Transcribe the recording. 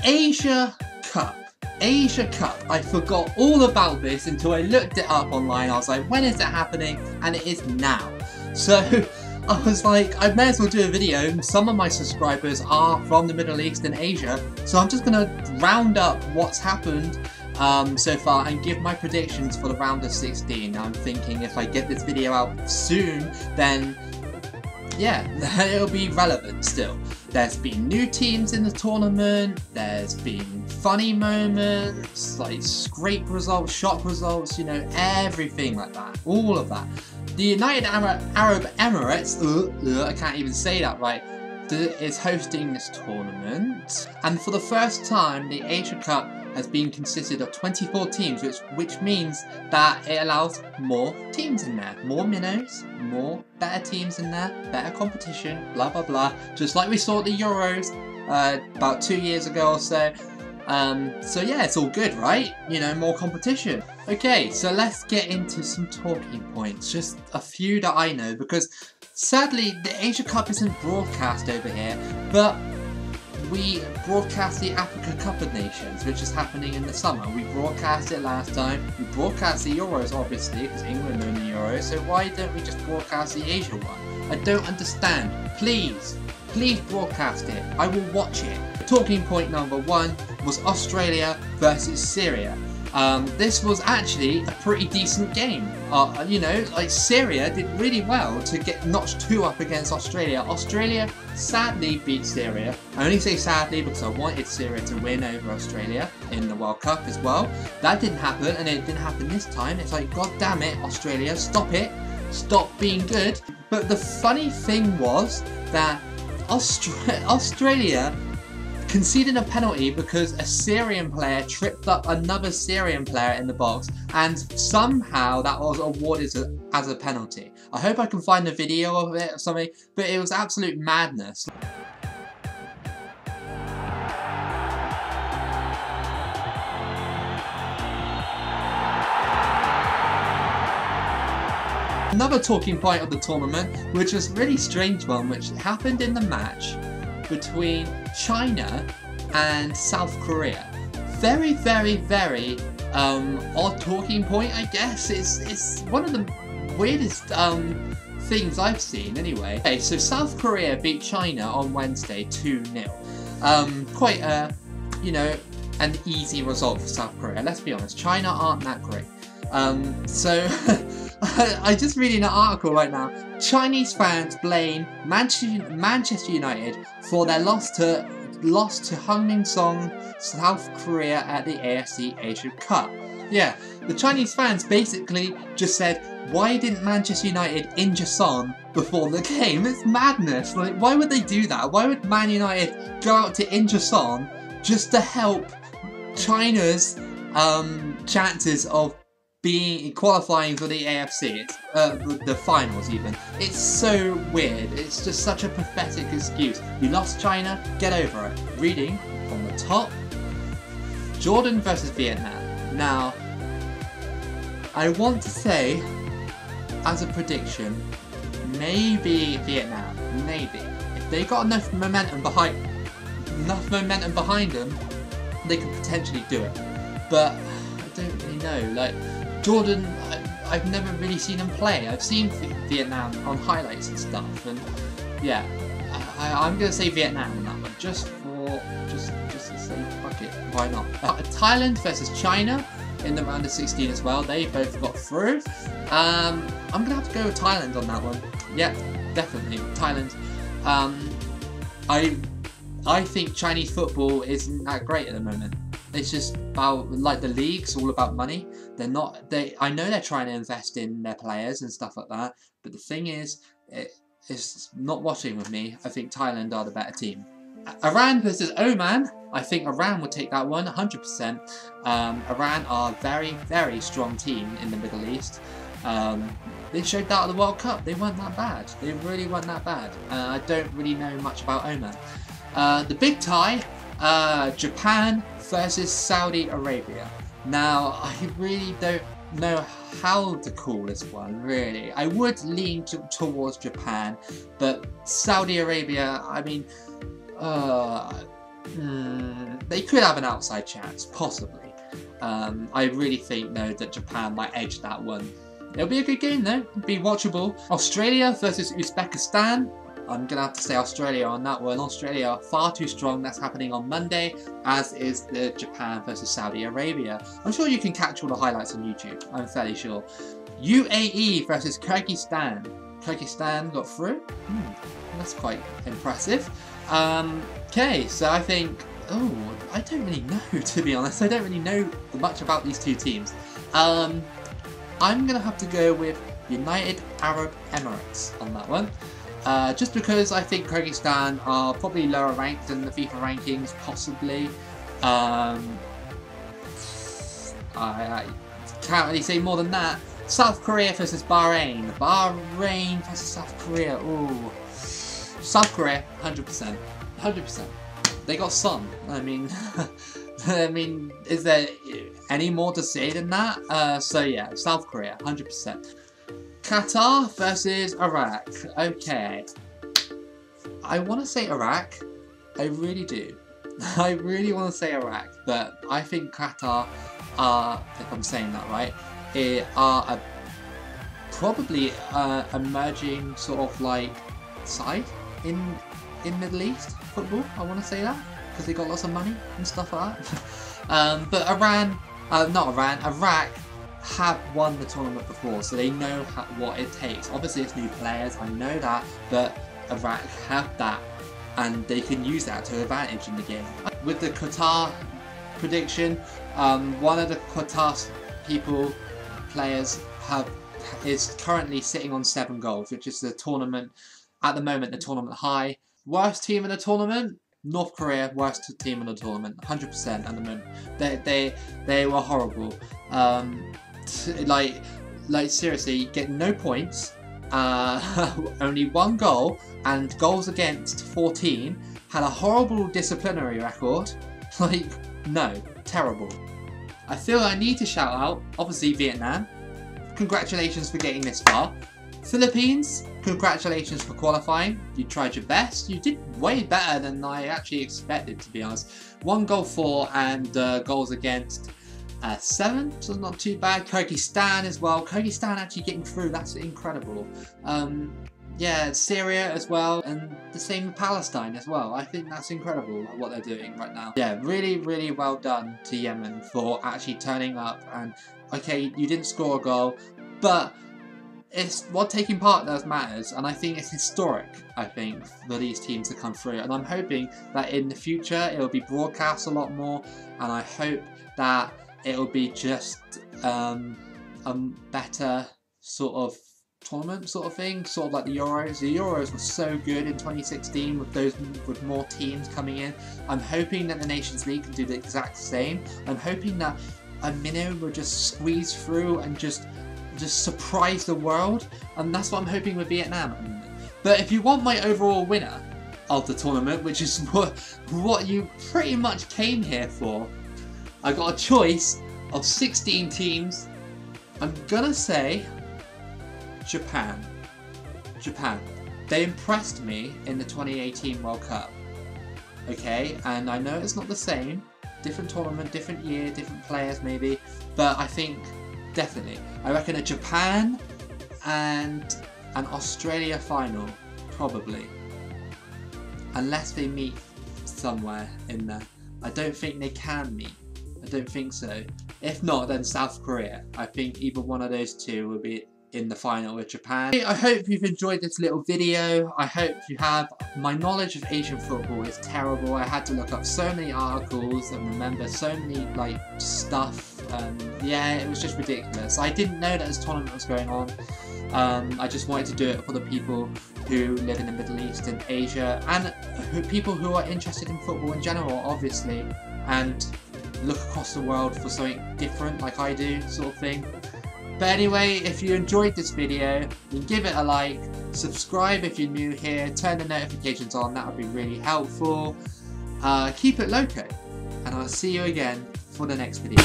Asia Cup. Asia Cup. I forgot all about this until I looked it up online. I was like, when is it happening? And it is now. So I was like, I may as well do a video. Some of my subscribers are from the Middle East and Asia, so I'm just gonna round up what's happened so far and give my predictions for the round of 16. I'm thinking if I get this video out soon, then yeah, it'll be relevant still. There's been new teams in the tournament, there's been funny moments, like scrape results, shock results, you know, everything like that, all of that. The United Arab Emirates, I can't even say that right, is hosting this tournament. And for the first time, the Asia Cup has been consisted of 24 teams, which means that it allows more teams in there. More minnows, more better teams in there, better competition, blah blah blah. Just like we saw at the Euros about 2 years ago or so. So yeah, it's all good, right? You know, more competition. Okay, so let's get into some talking points. Just a few that I know, because sadly the Asia Cup isn't broadcast over here, but we broadcast the Africa Cup of Nations, which is happening in the summer. We broadcast it last time. We broadcast the Euros, obviously, because England own the Euros. So why don't we just broadcast the Asia one? I don't understand. Please broadcast it. I will watch it. Talking point number 1 was Australia versus Syria. This was actually a pretty decent game. You know, like Syria did really well to get notch 2 up against Australia. Australia sadly beat Syria. I only say sadly because I wanted Syria to win over Australia in the World Cup as well. That didn't happen, and it didn't happen this time. It's like, god damn it, Australia, stop it. Stop being good. But the funny thing was that Australia conceded a penalty because a Syrian player tripped up another Syrian player in the box, and somehow that was awarded as a penalty. I hope I can find a video of it or something, but it was absolute madness. Another talking point of the tournament, which was a really strange one, which happened in the match between China and South Korea. Very, very, very odd talking point, I guess. It's one of the weirdest things I've seen anyway. Okay, so South Korea beat China on Wednesday 2-0. Quite a, you know, an easy result for South Korea. Let's be honest, China aren't that great. So I just reading an article right now. Chinese fans blame Manchester United for their loss to Heung-min Son, South Korea at the AFC Asia Cup. Yeah, the Chinese fans basically just said, why didn't Manchester United injure Son before the game? It's madness. Like, why would they do that? Why would Man United go out to injure Son just to help China's chances of qualifying for the AFC, the finals even? It's so weird. It's just such a pathetic excuse. You lost China, get over it. Reading from the top, Jordan versus Vietnam. Now, I want to say, as a prediction, maybe Vietnam, maybe. If they got enough momentum behind them, they could potentially do it. But I don't really know. Like, Jordan, I've never really seen him play. I've seen Vietnam on highlights and stuff, and yeah, I'm gonna say Vietnam on that one, just to say fuck it, why not? Thailand versus China in the round of 16 as well. They both got through. I'm gonna have to go with Thailand on that one. Yeah, definitely Thailand. I think Chinese football isn't that great at the moment. It's just about, like, the league's all about money. I know they're trying to invest in their players and stuff like that, but the thing is, it's not washing with me. I think Thailand are the better team. Iran versus Oman. I think Iran would take that one 100%. Iran are a very, very strong team in the Middle East. They showed that at the World Cup. They weren't that bad. They really weren't that bad. I don't really know much about Oman. The big tie, Japan versus Saudi Arabia. Now, I really don't know how to call this one, really. I would lean towards Japan, but Saudi Arabia, I mean, They could have an outside chance, possibly. I really think, though, that Japan might edge that one. It'll be a good game, though. It'll be watchable. Australia versus Uzbekistan. I'm going to have to say Australia on that one. Australia are far too strong. That's happening on Monday, as is the Japan versus Saudi Arabia. I'm sure you can catch all the highlights on YouTube. I'm fairly sure. UAE versus Kyrgyzstan. Kyrgyzstan got through. That's quite impressive. Okay, so I think... Oh, I don't really know, to be honest. I don't really know much about these two teams. I'm going to have to go with United Arab Emirates on that one. Just because I think Kyrgyzstan are probably lower ranked than the FIFA rankings, possibly. I can't really say more than that. South Korea versus Bahrain. Bahrain versus South Korea. Ooh. South Korea, 100%. 100%. They got Son. I mean, is there any more to say than that? So yeah, South Korea, 100%. Qatar versus Iraq. Okay. I want to say Iraq. I really do. I really want to say Iraq, but I think Qatar are, if I'm saying that right, are probably emerging sort of like side in Middle East football. I want to say that because they got lots of money and stuff like that. But Iraq have won the tournament before, so they know what it takes. Obviously it's new players, I know that, but Iraq have that and they can use that to advantage in the game. With the Qatar prediction, one of the Qatar players is currently sitting on 7 goals, which is the tournament, at the moment, the tournament high. Worst team in the tournament? North Korea, worst team in the tournament, 100% at the moment. They were horrible. Like seriously, get no points, only 1 goal, and goals against 14, had a horrible disciplinary record. Like, no, terrible. I feel I need to shout out, obviously, Vietnam. Congratulations for getting this far. Philippines, congratulations for qualifying. You tried your best. You did way better than I actually expected, to be honest. 1 goal for and goals against 7, so not too bad. Kyrgyzstan as well. Kyrgyzstan actually getting through, that's incredible. Yeah, Syria as well, and the same with Palestine as well. I think that's incredible what they're doing right now. Yeah, really, really well done to Yemen for actually turning up. And okay, you didn't score a goal, but it's what taking part does matters, and I think it's historic, I think, for these teams to come through. And I'm hoping that in the future it will be broadcast a lot more, and I hope that it will be just a better sort of tournament sort of thing, sort of like the Euros. The Euros were so good in 2016 with more teams coming in. I'm hoping that the Nations League can do the exact same. I'm hoping that a minnow will just squeeze through and just surprise the world, and that's what I'm hoping with Vietnam. But if you want my overall winner of the tournament, which is what you pretty much came here for, I got a choice of 16 teams. I'm gonna say Japan. Japan. They impressed me in the 2018 World Cup. Okay, and I know it's not the same. Different tournament, different year, different players maybe, but I think definitely. I reckon a Japan and an Australia final, probably. Unless they meet somewhere in there. I don't think they can meet. I don't think so. If not, then South Korea. I think either one of those two will be in the final with Japan. I hope you've enjoyed this little video. I hope you have. My knowledge of Asian football is terrible. I had to look up so many articles and remember so many like stuff. Yeah, it was just ridiculous. I didn't know that this tournament was going on. I just wanted to do it for the people who live in the Middle East and Asia, and people who are interested in football in general, obviously, and look across the world for something different like I do, sort of thing. But anyway, if you enjoyed this video, then give it a like, subscribe if you're new here, turn the notifications on, that would be really helpful. Keep it loco, and I'll see you again for the next video.